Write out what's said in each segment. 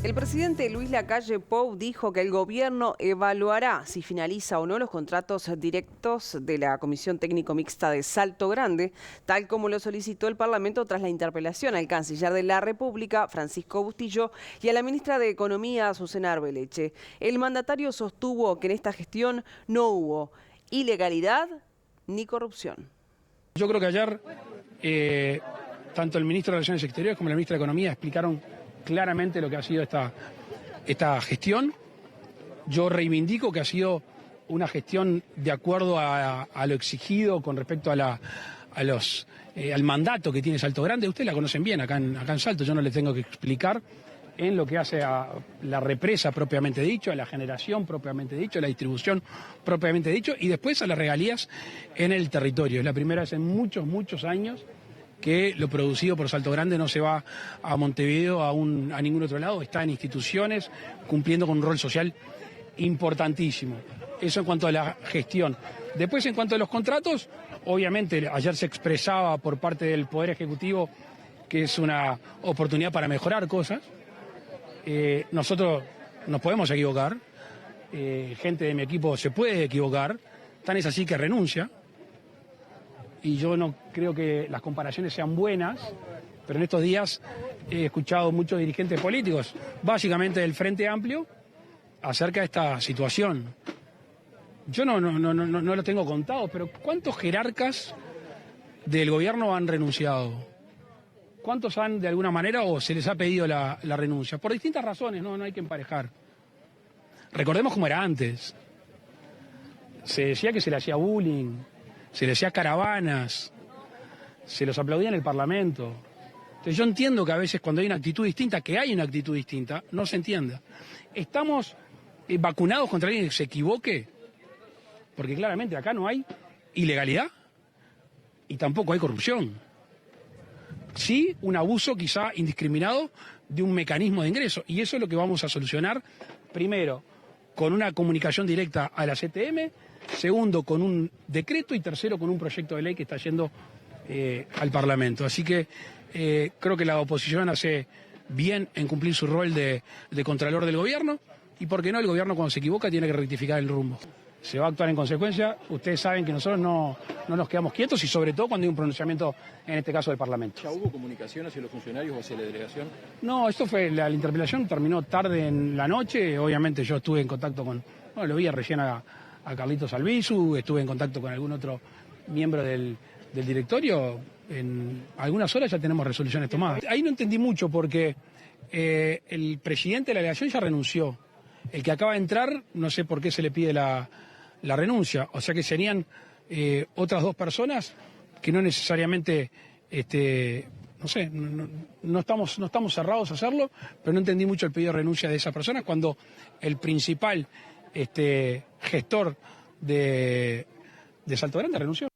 El presidente Luis Lacalle Pou dijo que el gobierno evaluará si finaliza o no los contratos directos de la Comisión Técnico Mixta de Salto Grande, tal como lo solicitó el Parlamento tras la interpelación al canciller de la República, Francisco Bustillo, y a la ministra de Economía, Azucena Arbeleche. El mandatario sostuvo que en esta gestión no hubo ilegalidad ni corrupción. Yo creo que ayer tanto el ministro de Relaciones Exteriores como la ministra de Economía explicaron claramente lo que ha sido esta gestión. Yo reivindico que ha sido una gestión de acuerdo a lo exigido con respecto al mandato que tiene Salto Grande. Ustedes la conocen bien acá en Salto, yo no les tengo que explicar en lo que hace a la represa propiamente dicho, a la generación propiamente dicho, a la distribución propiamente dicho y después a las regalías en el territorio. Es la primera vez en muchos años que lo producido por Salto Grande no se va a Montevideo a ningún otro lado, está en instituciones cumpliendo con un rol social importantísimo. Eso en cuanto a la gestión. Después, en cuanto a los contratos, obviamente ayer se expresaba por parte del Poder Ejecutivo que es una oportunidad para mejorar cosas. Nosotros nos podemos equivocar, gente de mi equipo se puede equivocar, tan es así que renuncia. Y yo no creo que las comparaciones sean buenas, pero en estos días he escuchado muchos dirigentes políticos, básicamente del Frente Amplio, acerca de esta situación. Yo no lo tengo contado, pero ¿cuántos jerarcas del gobierno han renunciado? ¿Cuántos han, de alguna manera, o se les ha pedido la renuncia? Por distintas razones, no hay que emparejar. Recordemos cómo era antes. Se decía que se le hacía bullying, se le hacía caravanas, se los aplaudía en el Parlamento. Entonces yo entiendo que a veces cuando hay una actitud distinta, que hay una actitud distinta, no se entienda. ¿Estamos vacunados contra alguien que se equivoque? Porque claramente acá no hay ilegalidad y tampoco hay corrupción. Sí, un abuso quizá indiscriminado de un mecanismo de ingreso. Y eso es lo que vamos a solucionar, primero, con una comunicación directa a la CTM, segundo, con un decreto y tercero, con un proyecto de ley que está yendo al Parlamento. Así que creo que la oposición hace bien en cumplir su rol de contralor del gobierno y, ¿por qué no? El gobierno cuando se equivoca tiene que rectificar el rumbo. Se va a actuar en consecuencia. Ustedes saben que nosotros no nos quedamos quietos y sobre todo cuando hay un pronunciamiento, en este caso del Parlamento. ¿Ya hubo comunicación hacia los funcionarios o hacia la delegación? No, esto fue, la interpelación terminó tarde en la noche. Obviamente yo estuve en contacto lo vi recién a Carlitos Albizu, estuve en contacto con algún otro miembro del directorio. En algunas horas ya tenemos resoluciones tomadas. Ahí no entendí mucho porque el presidente de la delegación ya renunció. El que acaba de entrar, no sé por qué se le pide la renuncia. O sea que serían otras dos personas que no necesariamente, no sé, no estamos cerrados a hacerlo, pero no entendí mucho el pedido de renuncia de esas personas cuando el principal gestor de Salto Grande renunció.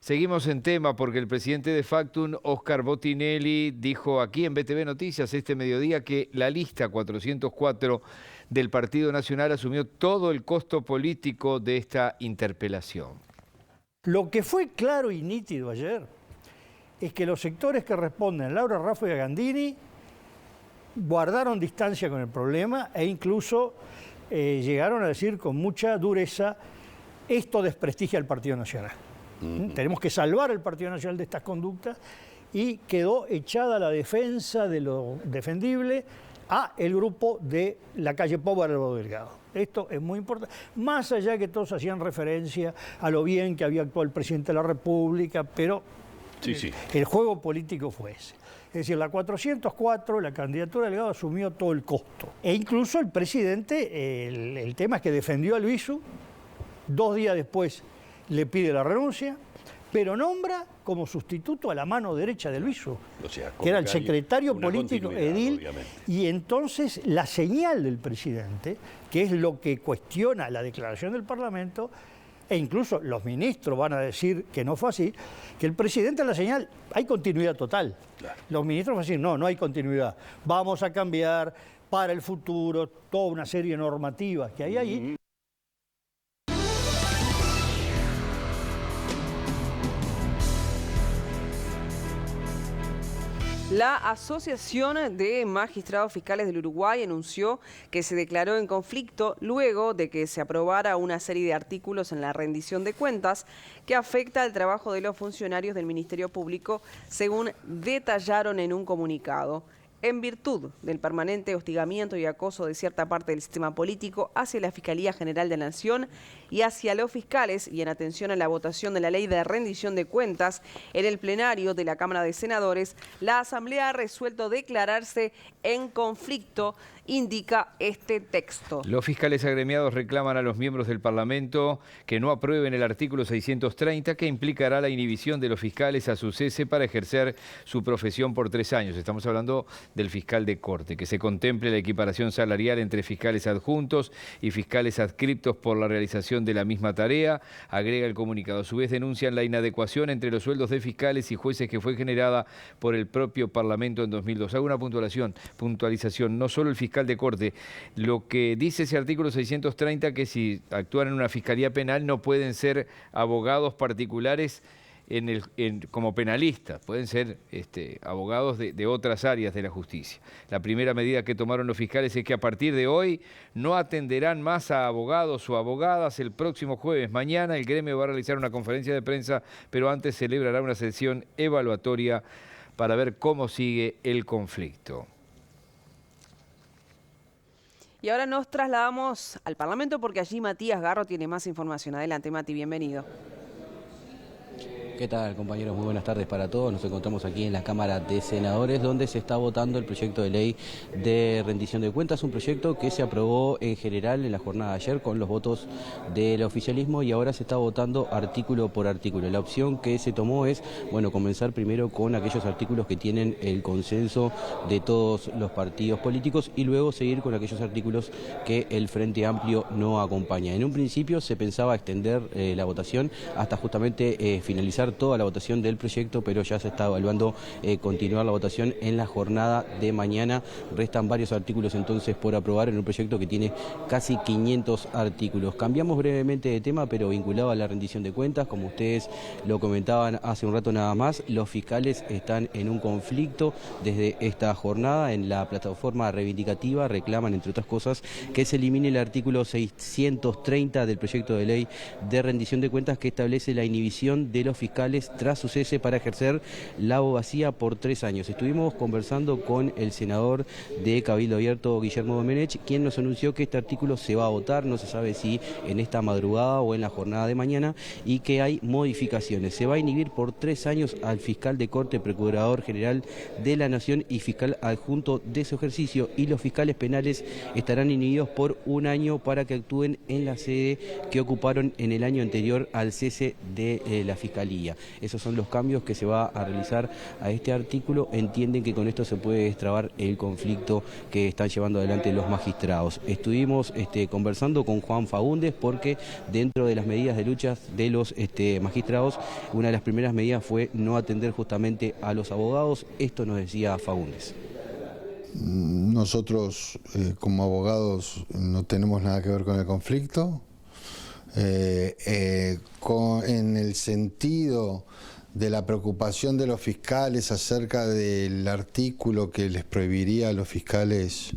Seguimos en tema porque el presidente de Factum, Óscar Botinelli, dijo aquí en BTV Noticias este mediodía que la lista 404 del Partido Nacional asumió todo el costo político de esta interpelación. Lo que fue claro y nítido ayer es que los sectores que responden, Laura Raffo y Gandini, guardaron distancia con el problema e incluso llegaron a decir con mucha dureza, esto desprestigia al Partido Nacional. Tenemos que salvar al Partido Nacional de estas conductas y quedó echada la defensa de lo defendible a el grupo de Lacalle Pou Álvaro Delgado. Esto es muy importante, más allá que todos hacían referencia a lo bien que había actuado el presidente de la República, pero sí. El juego político fue ese. Es decir, la 404, la candidatura de Delgado asumió todo el costo. E incluso el presidente, el tema es que defendió a Albizu, 2 días después le pide la renuncia, pero nombra como sustituto a la mano derecha de Albizu, o sea, que era el secretario político edil, obviamente. Y entonces la señal del presidente, que es lo que cuestiona la declaración del Parlamento, e incluso los ministros van a decir que no fue así, que el presidente la señal, hay continuidad total. Claro. Los ministros van a decir, no hay continuidad, vamos a cambiar para el futuro toda una serie de normativas que hay allí. La Asociación de Magistrados Fiscales del Uruguay anunció que se declaró en conflicto luego de que se aprobara una serie de artículos en la rendición de cuentas que afecta al trabajo de los funcionarios del Ministerio Público, según detallaron en un comunicado. En virtud del permanente hostigamiento y acoso de cierta parte del sistema político hacia la Fiscalía General de la Nación y hacia los fiscales, y en atención a la votación de la ley de rendición de cuentas en el plenario de la Cámara de Senadores, la Asamblea ha resuelto declararse en conflicto, indica este texto. Los fiscales agremiados reclaman a los miembros del Parlamento que no aprueben el artículo 630, que implicará la inhibición de los fiscales a su cese para ejercer su profesión por 3 años. Estamos hablando del fiscal de corte, que se contemple la equiparación salarial entre fiscales adjuntos y fiscales adscriptos por la realización de la misma tarea, agrega el comunicado. A su vez denuncian la inadecuación entre los sueldos de fiscales y jueces que fue generada por el propio Parlamento en 2002. Hago una puntualización, no solo el fiscal de corte, lo que dice ese artículo 630, que si actúan en una fiscalía penal no pueden ser abogados particulares como penalistas, pueden ser abogados de otras áreas de la justicia. La primera medida que tomaron los fiscales es que a partir de hoy no atenderán más a abogados o abogadas el próximo jueves. Mañana el gremio va a realizar una conferencia de prensa, pero antes celebrará una sesión evaluatoria para ver cómo sigue el conflicto. Y ahora nos trasladamos al Parlamento porque allí Matías Garro tiene más información. Adelante, Mati, bienvenido. ¿Qué tal, compañeros? Muy buenas tardes para todos. Nos encontramos aquí en la Cámara de Senadores, donde se está votando el proyecto de ley de rendición de cuentas, un proyecto que se aprobó en general en la jornada de ayer con los votos del oficialismo, y ahora se está votando artículo por artículo. La opción que se tomó es, comenzar primero con aquellos artículos que tienen el consenso de todos los partidos políticos y luego seguir con aquellos artículos que el Frente Amplio no acompaña. En un principio se pensaba extender la votación hasta justamente finalizar toda la votación del proyecto, pero ya se está evaluando continuar la votación en la jornada de mañana. Restan varios artículos entonces por aprobar en un proyecto que tiene casi 500 artículos. Cambiamos brevemente de tema, pero vinculado a la rendición de cuentas, como ustedes lo comentaban hace un rato nada más, los fiscales están en un conflicto desde esta jornada. En la plataforma reivindicativa reclaman, entre otras cosas, que se elimine el artículo 630 del proyecto de ley de rendición de cuentas, que establece la inhibición de los fiscales tras su cese para ejercer la abogacía por 3 años. Estuvimos conversando con el senador de Cabildo Abierto, Guillermo Domenech, quien nos anunció que este artículo se va a votar, no se sabe si en esta madrugada o en la jornada de mañana, y que hay modificaciones. Se va a inhibir por 3 años al fiscal de corte, procurador general de la Nación y fiscal adjunto de su ejercicio, y los fiscales penales estarán inhibidos por 1 año para que actúen en la sede que ocuparon en el año anterior al cese de la Fiscalía. Esos son los cambios que se va a realizar a este artículo. Entienden que con esto se puede destrabar el conflicto que están llevando adelante los magistrados. Estuvimos conversando con Juan Faúndez, porque dentro de las medidas de lucha de los magistrados, una de las primeras medidas fue no atender justamente a los abogados. Esto nos decía Faúndez. Nosotros como abogados no tenemos nada que ver con el conflicto. En el sentido de la preocupación de los fiscales acerca del artículo que les prohibiría a los fiscales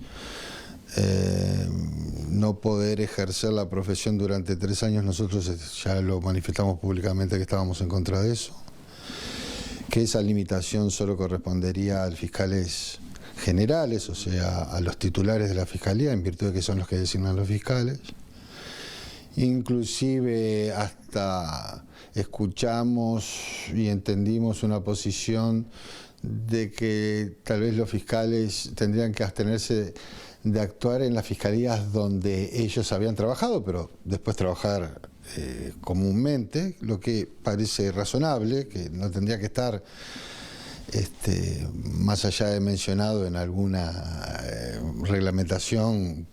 no poder ejercer la profesión durante 3 años, nosotros ya lo manifestamos públicamente que estábamos en contra de eso, que esa limitación solo correspondería a los fiscales generales, o sea, a los titulares de la Fiscalía, en virtud de que son los que designan los fiscales. Inclusive hasta escuchamos y entendimos una posición de que tal vez los fiscales tendrían que abstenerse de actuar en las fiscalías donde ellos habían trabajado, pero después trabajar comúnmente, lo que parece razonable, que no tendría que estar más allá de mencionado en alguna reglamentación,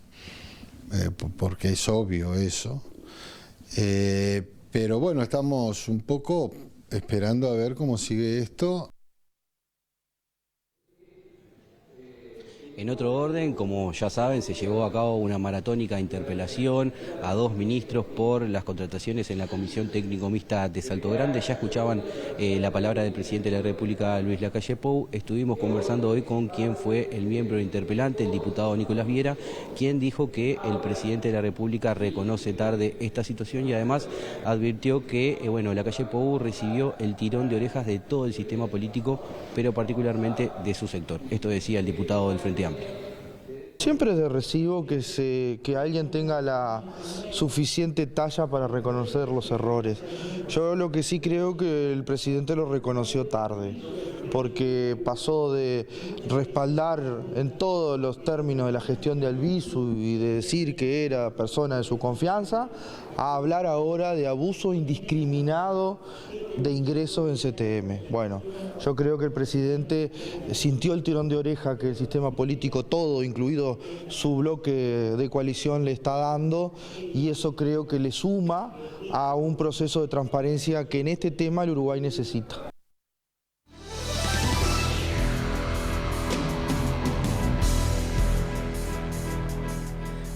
porque es obvio eso. Pero bueno, estamos un poco esperando a ver cómo sigue esto. En otro orden, como ya saben, se llevó a cabo una maratónica interpelación a 2 ministros por las contrataciones en la Comisión Técnico Mixta de Salto Grande. Ya escuchaban la palabra del presidente de la República, Luis Lacalle Pou. Estuvimos conversando hoy con quien fue el miembro interpelante, el diputado Nicolás Viera, quien dijo que el presidente de la República reconoce tarde esta situación y además advirtió que Lacalle Pou recibió el tirón de orejas de todo el sistema político, pero particularmente de su sector. Esto decía el diputado del Frente Amplio. Siempre es de recibo que alguien tenga la suficiente talla para reconocer los errores. Yo lo que sí creo que el presidente lo reconoció tarde, porque pasó de respaldar en todos los términos de la gestión de Albizu y de decir que era persona de su confianza, a hablar ahora de abuso indiscriminado de ingresos en CTM. Bueno, yo creo que el presidente sintió el tirón de oreja que el sistema político todo, incluido su bloque de coalición, le está dando, y eso creo que le suma a un proceso de transparencia que en este tema el Uruguay necesita.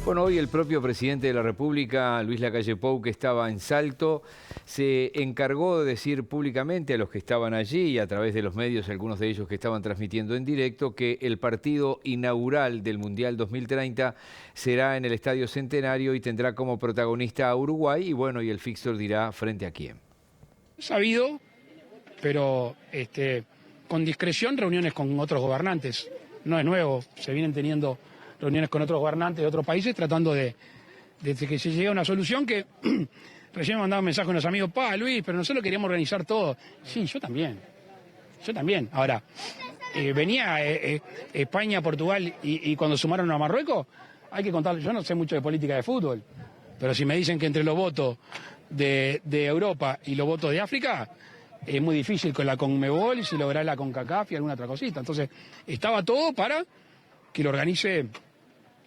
Bueno, hoy el propio presidente de la República, Luis Lacalle Pou, que estaba en Salto, se encargó de decir públicamente a los que estaban allí y a través de los medios, algunos de ellos que estaban transmitiendo en directo, que el partido inaugural del Mundial 2030 será en el Estadio Centenario y tendrá como protagonista a Uruguay y el fixture dirá frente a quién. Sabido, pero con discreción, reuniones con otros gobernantes. No es nuevo, se vienen teniendo reuniones con otros gobernantes de otros países tratando de que se llegue a una solución que recién me mandaba un mensaje a unos amigos, Luis, pero nosotros queríamos organizar todo. Sí, yo también. Ahora, venía España, Portugal y cuando sumaron a Marruecos, hay que contar, yo no sé mucho de política de fútbol, pero si me dicen que entre los votos de Europa y los votos de África, es muy difícil con la Conmebol y si lograr la CONCACAF y alguna otra cosita. Entonces, estaba todo para que lo organice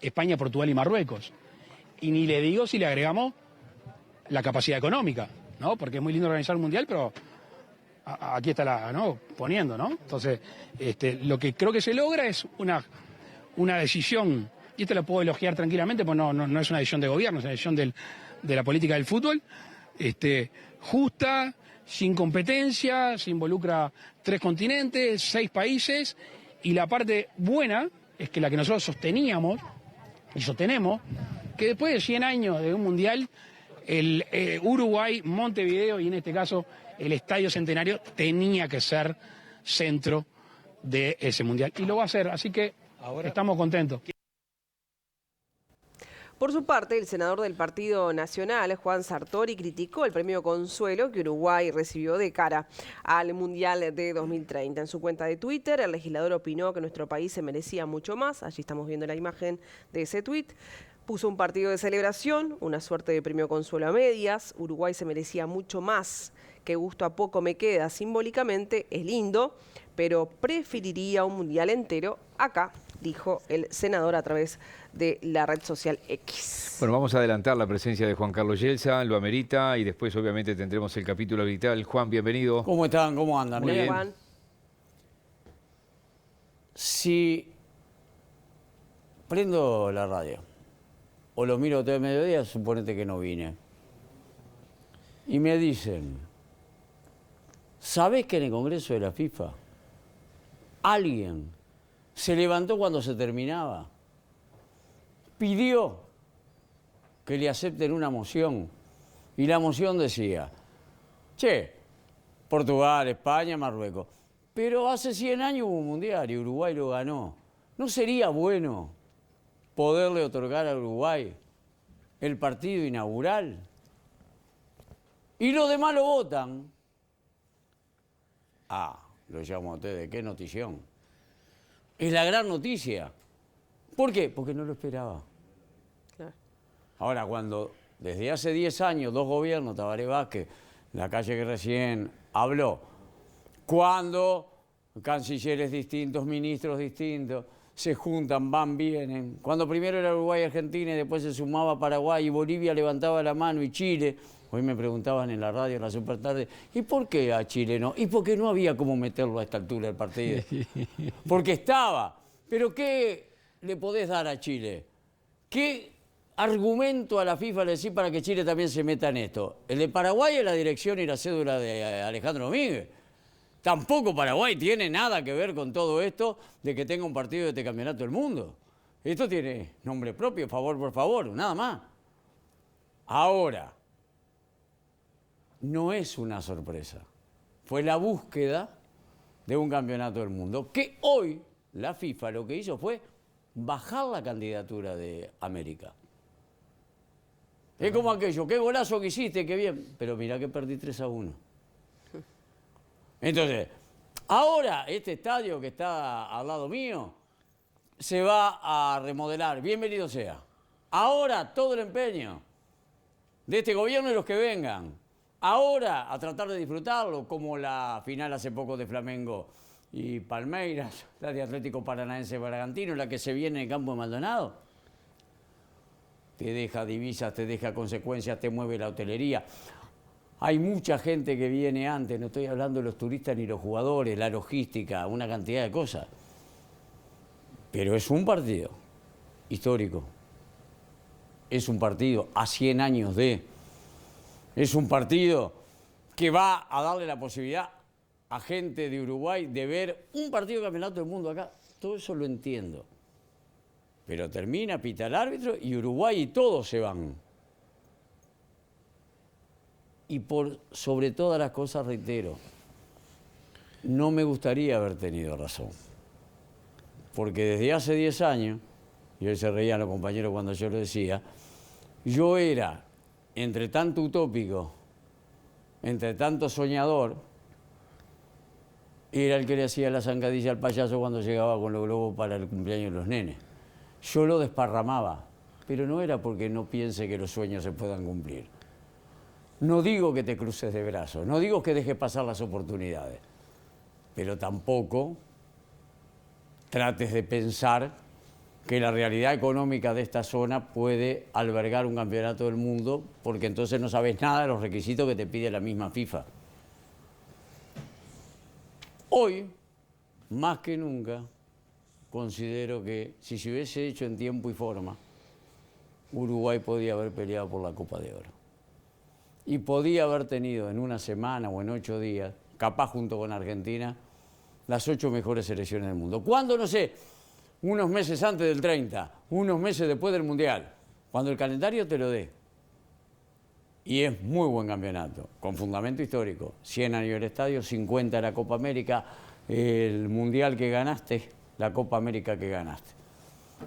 España, Portugal y Marruecos. Y ni le digo si le agregamos la capacidad económica, ¿no? Porque es muy lindo organizar un mundial, pero aquí está poniendo, ¿no? Entonces, lo que creo que se logra es una decisión, y esto lo puedo elogiar tranquilamente, porque no es una decisión de gobierno, es una decisión de la política del fútbol, justa, sin competencia, se involucra 3 continentes, 6 países, y la parte buena es que la que nosotros sosteníamos y sostenemos, que después de 100 años de un mundial, el Uruguay, Montevideo y en este caso el Estadio Centenario tenía que ser centro de ese mundial. Y lo va a hacer, así que estamos contentos. Por su parte, el senador del Partido Nacional, Juan Sartori, criticó el premio Consuelo que Uruguay recibió de cara al Mundial de 2030. En su cuenta de Twitter, el legislador opinó que nuestro país se merecía mucho más. Allí estamos viendo la imagen de ese tuit. Puso un partido de celebración, una suerte de premio Consuelo a medias. Uruguay se merecía mucho más. Qué gusto a poco me queda. Simbólicamente es lindo, pero preferiría un Mundial entero acá, dijo el senador a través de la red social X. Bueno, vamos a adelantar la presencia de Juan Carlos Yelsa, lo amerita, y después obviamente tendremos el capítulo habitual. Juan, bienvenido. ¿Cómo están? ¿Cómo andan? Muy bien, Juan. Si prendo la radio o lo miro todo el mediodía, suponete que no vine, y me dicen, ¿sabés que en el Congreso de la FIFA alguien se levantó cuando se terminaba, pidió que le acepten una moción, y la moción decía, Portugal, España, Marruecos, pero hace 100 años hubo un mundial y Uruguay lo ganó? ¿No sería bueno poderle otorgar a Uruguay el partido inaugural? Y los demás lo votan. Lo llamo a ustedes, qué notición. Es la gran noticia. ¿Por qué? Porque no lo esperaba. Claro. Ahora, cuando desde hace 10 años 2 gobiernos, Tabaré Vázquez, Lacalle que recién habló, cuando cancilleres distintos, ministros distintos, se juntan, van, vienen. Cuando primero era Uruguay y Argentina y después se sumaba Paraguay y Bolivia levantaba la mano y Chile. Hoy me preguntaban en la radio, en la supertarde, ¿y por qué a Chile no? ¿Y por qué no había cómo meterlo a esta altura del partido? Porque estaba. Pero ¿qué le podés dar a Chile? ¿Qué argumento a la FIFA le decís para que Chile también se meta en esto? El de Paraguay es la dirección y la cédula de Alejandro Domínguez. Tampoco Paraguay tiene nada que ver con todo esto de que tenga un partido de este campeonato del mundo. Esto tiene nombre propio, favor por favor, nada más. Ahora, no es una sorpresa. Fue la búsqueda de un campeonato del mundo, que hoy la FIFA lo que hizo fue bajar la candidatura de América. Es como aquello, qué golazo que hiciste, qué bien, pero mirá que perdí 3-1. Entonces, ahora este estadio que está al lado mío se va a remodelar, bienvenido sea. Ahora todo el empeño de este gobierno y los que vengan. Ahora a tratar de disfrutarlo, como la final hace poco de Flamengo y Palmeiras, la de Atlético Paranaense Bragantino, la que se viene en el campo de Maldonado. Te deja divisas, te deja consecuencias, te mueve la hotelería. Hay mucha gente que viene antes, no estoy hablando de los turistas ni los jugadores, la logística, una cantidad de cosas. Pero es un partido histórico. Es un partido a 100 años de... Es un partido que va a darle la posibilidad a gente de Uruguay de ver un partido de campeonato del mundo acá. Todo eso lo entiendo. Pero termina, pita el árbitro y Uruguay y todos se van. Y por sobre todas las cosas, reitero, no me gustaría haber tenido razón. Porque desde hace 10 años, y hoy se reían los compañeros cuando yo lo decía, yo era, entre tanto utópico, entre tanto soñador, era el que le hacía la zancadilla al payaso cuando llegaba con los globos para el cumpleaños de los nenes. Yo lo desparramaba, pero no era porque no piense que los sueños se puedan cumplir. No digo que te cruces de brazos, no digo que dejes pasar las oportunidades, pero tampoco trates de pensar que la realidad económica de esta zona puede albergar un campeonato del mundo, porque entonces no sabes nada de los requisitos que te pide la misma FIFA. Hoy, más que nunca, considero que si se hubiese hecho en tiempo y forma, Uruguay podía haber peleado por la Copa de Oro. Y podía haber tenido en una semana o en 8 días, capaz junto con Argentina, las 8 mejores selecciones del mundo. ¿Cuándo? No sé, unos meses antes del 30, unos meses después del Mundial, cuando el calendario te lo dé. Y es muy buen campeonato, con fundamento histórico. 100 años del estadio, 50 de la Copa América, el Mundial que ganaste, la Copa América que ganaste.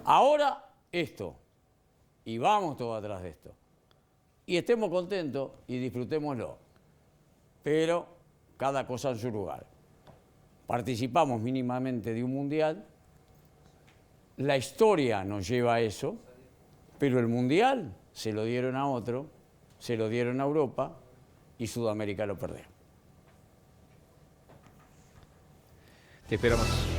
Ahora esto, y vamos todos atrás de esto. Y estemos contentos y disfrutémoslo. Pero cada cosa en su lugar. Participamos mínimamente de un Mundial, la historia nos lleva a eso, pero el Mundial se lo dieron a otro, se lo dieron a Europa y Sudamérica lo perdieron. Te esperamos.